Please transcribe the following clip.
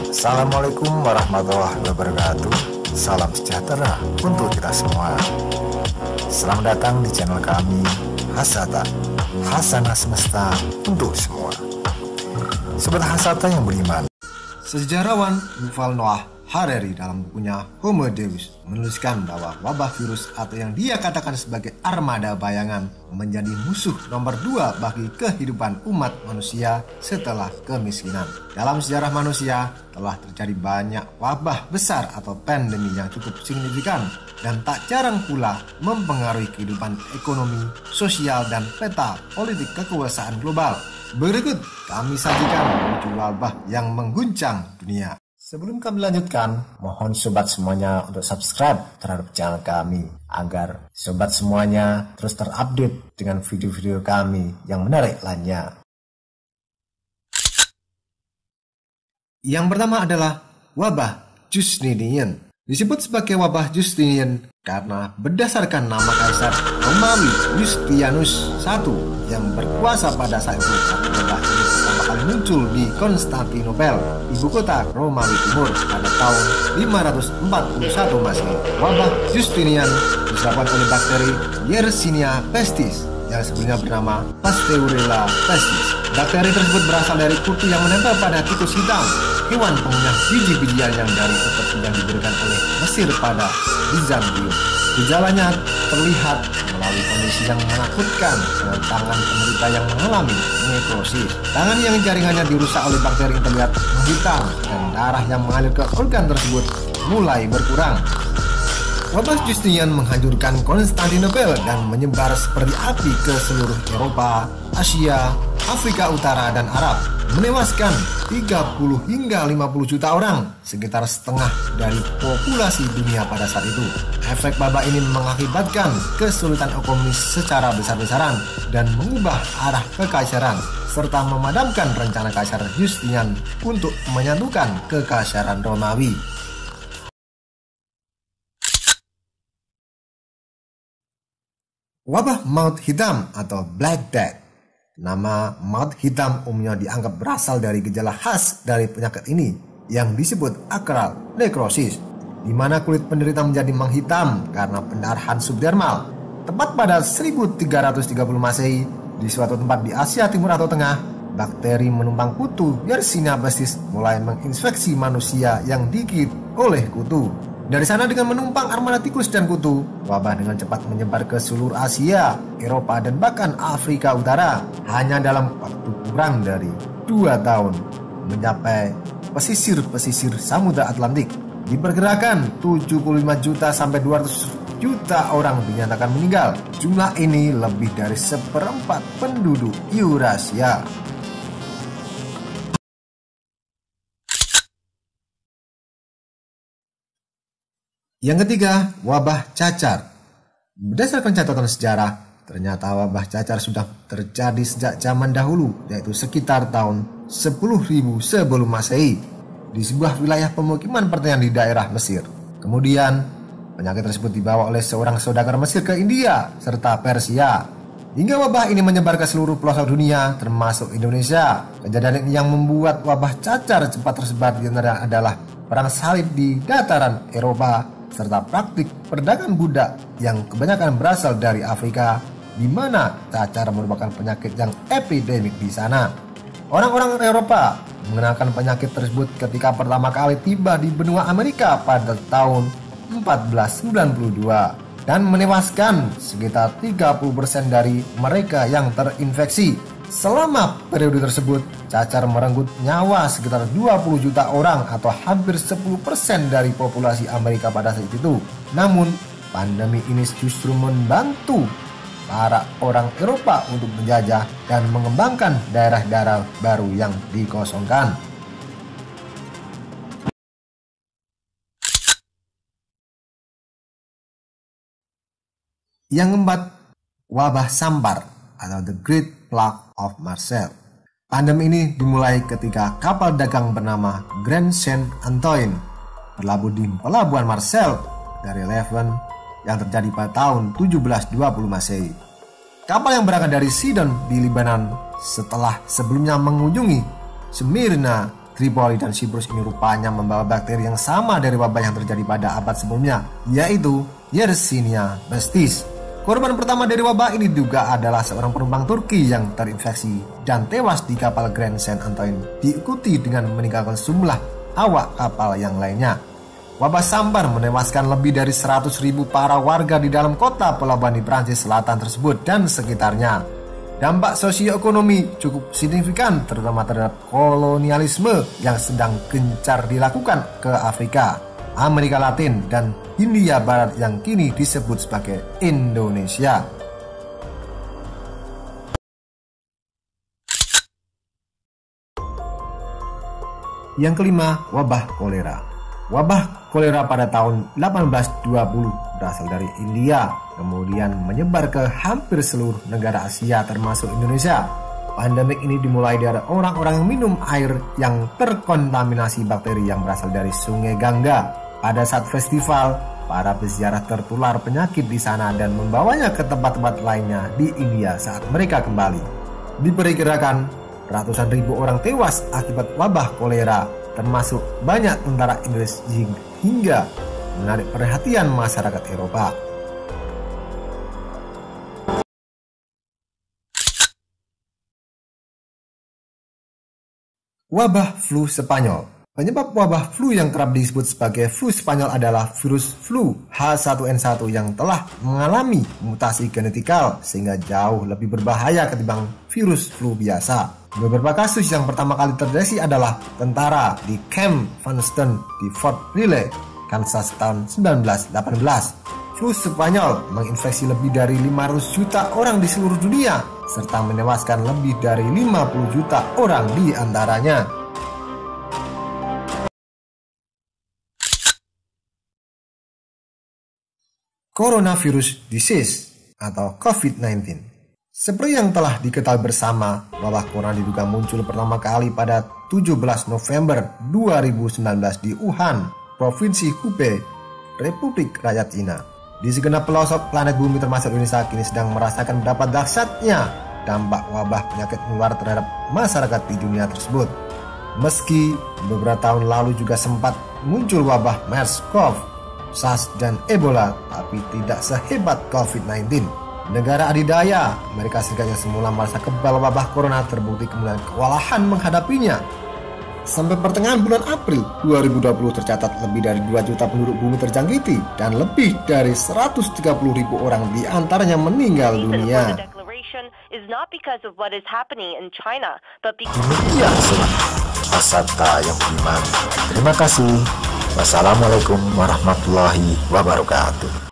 Assalamualaikum warahmatullahi wabarakatuh. Salam sejahtera untuk kita semua. Selamat datang di channel kami, Hasata, Hasanah Semesta untuk semua. Sobat Hasata yang beriman, sejarawan Yuval Noah Harari dalam bukunya Homo Deus menuliskan bahwa wabah virus atau yang dia katakan sebagai armada bayangan menjadi musuh nomor 2 bagi kehidupan umat manusia setelah kemiskinan. Dalam sejarah manusia telah terjadi banyak wabah besar atau pandemi yang cukup signifikan dan tak jarang pula mempengaruhi kehidupan ekonomi, sosial, dan peta politik kekuasaan global. Berikut kami sajikan 7 wabah yang mengguncang dunia. Sebelum kami lanjutkan, mohon sobat semuanya untuk subscribe terhadap channel kami agar sobat semuanya terus terupdate dengan video-video kami yang menarik lainnya. Yang pertama adalah wabah Justinian. Disebut sebagai wabah Justinian karena berdasarkan nama Kaisar Romawi Justianus I yang berkuasa pada saat itu. Wabah ini pertama kali muncul di Konstantinopel, ibu kota Romawi Timur, pada tahun 541 Masehi. Wabah Justinian disebabkan oleh bakteri Yersinia pestis yang sebelumnya bernama Pasteurella pestis. Bakteri tersebut berasal dari kutu yang menempel pada tikus hitam, hewan pengunyah biji-bijian yang dari obat yang diberikan oleh Mesir pada Bizantium. Gejalanya terlihat melalui kondisi yang menakutkan dengan tangan penderita yang mengalami nekrosis. Tangan yang jaringannya dirusak oleh bakteri terlihat menghitam dan darah yang mengalir ke organ tersebut mulai berkurang. Wabah Justinian menghancurkan Konstantinopel dan menyebar seperti api ke seluruh Eropa, Asia, Afrika Utara, dan Arab, menewaskan 30 hingga 50 juta orang, sekitar setengah dari populasi dunia pada saat itu. Efek wabah ini mengakibatkan kesulitan ekonomi secara besar-besaran dan mengubah arah kekaisaran, serta memadamkan rencana Kaisar Justinian untuk menyatukan kekaisaran Romawi. Wabah maut hitam atau Black Death. Nama maut hitam umumnya dianggap berasal dari gejala khas dari penyakit ini yang disebut akral nekrosis, di mana kulit penderita menjadi menghitam karena pendarahan subdermal. Tepat pada 1330 Masehi, di suatu tempat di Asia Timur atau Tengah, bakteri menumpang kutu Yersinia pestis mulai menginfeksi manusia yang digigit oleh kutu. Dari sana dengan menumpang armada tikus dan kutu, wabah dengan cepat menyebar ke seluruh Asia, Eropa, dan bahkan Afrika Utara. Hanya dalam waktu kurang dari 2 tahun mencapai pesisir-pesisir Samudra Atlantik. Diperkirakan 75 juta sampai 200 juta orang dinyatakan meninggal. Jumlah ini lebih dari 1/4 penduduk Eurasia. Yang ketiga, wabah cacar. Berdasarkan catatan sejarah, ternyata wabah cacar sudah terjadi sejak zaman dahulu, yaitu sekitar tahun 10.000 sebelum Masehi, di sebuah wilayah pemukiman pertanian di daerah Mesir. Kemudian, penyakit tersebut dibawa oleh seorang saudagar Mesir ke India serta Persia, hingga wabah ini menyebar ke seluruh pelosok dunia, termasuk Indonesia. Kejadian ini yang membuat wabah cacar cepat tersebar di antara adalah perang salib di dataran Eropa, serta praktik perdagangan budak yang kebanyakan berasal dari Afrika, di mana cacar merupakan penyakit yang epidemik di sana. Orang-orang Eropa mengenalkan penyakit tersebut ketika pertama kali tiba di benua Amerika pada tahun 1492 dan menewaskan sekitar 30% dari mereka yang terinfeksi. Selama periode tersebut, cacar merenggut nyawa sekitar 20 juta orang atau hampir 10% dari populasi Amerika pada saat itu. Namun, pandemi ini justru membantu para orang Eropa untuk menjajah dan mengembangkan daerah-daerah baru yang dikosongkan. Yang keempat, wabah sampar atau The Great Plague of Marseille. Pandemi ini dimulai ketika kapal dagang bernama Grand Saint Antoine berlabuh di pelabuhan Marseille dari Levant yang terjadi pada tahun 1720 Masehi. Kapal yang berangkat dari Sidon di Lebanon setelah sebelumnya mengunjungi Smyrna, Tripoli dan Siprus ini rupanya membawa bakteri yang sama dari wabah yang terjadi pada abad sebelumnya, yaitu Yersinia pestis. Korban pertama dari wabah ini juga adalah seorang penumpang Turki yang terinfeksi dan tewas di kapal Grand Saint Antoine, diikuti dengan meninggalkan sejumlah awak kapal yang lainnya. Wabah sambar menewaskan lebih dari 100.000 para warga di dalam kota pelabuhan di Prancis Selatan tersebut dan sekitarnya. Dampak sosioekonomi cukup signifikan terutama terhadap kolonialisme yang sedang gencar dilakukan ke Afrika, Amerika Latin, dan Hindia Barat yang kini disebut sebagai Indonesia. Yang kelima, wabah kolera. Wabah kolera pada tahun 1820 berasal dari India, kemudian menyebar ke hampir seluruh negara Asia termasuk Indonesia. Pandemik ini dimulai dari orang-orang yang minum air yang terkontaminasi bakteri yang berasal dari Sungai Gangga. Pada saat festival, para peziarah tertular penyakit di sana dan membawanya ke tempat-tempat lainnya di India saat mereka kembali. Diperkirakan ratusan ribu orang tewas akibat wabah kolera, termasuk banyak tentara Inggris hingga menarik perhatian masyarakat Eropa. Wabah flu Spanyol. Penyebab wabah flu yang kerap disebut sebagai flu Spanyol adalah virus flu H1N1 yang telah mengalami mutasi genetikal sehingga jauh lebih berbahaya ketimbang virus flu biasa. Beberapa kasus yang pertama kali terdeteksi adalah tentara di Camp Funston di Fort Riley, Kansas tahun 1918. Flu Spanyol menginfeksi lebih dari 500 juta orang di seluruh dunia, serta menewaskan lebih dari 50 juta orang di antaranya. Coronavirus Disease atau COVID-19. Seperti yang telah diketahui bersama, wabah corona diduga muncul pertama kali pada 17 November 2019 di Wuhan, Provinsi Hubei, Republik Rakyat Cina. Di segenap pelosok planet bumi termasuk Indonesia kini sedang merasakan betapa dahsyatnya dampak wabah penyakit menular terhadap masyarakat di dunia tersebut. Meski beberapa tahun lalu juga sempat muncul wabah MERS-CoV, SARS, dan Ebola, tapi tidak sehebat COVID-19. Negara adidaya, Amerika Serikat yang semula merasa kebal wabah corona terbukti kemudian kewalahan menghadapinya. Sampai pertengahan bulan April 2020 tercatat lebih dari 2 juta penduduk bumi terjangkiti dan lebih dari 130.000 orang diantaranya meninggal dunia. Demikian surat Asata yang beriman. Terima kasih. Wassalamualaikum warahmatullahi wabarakatuh.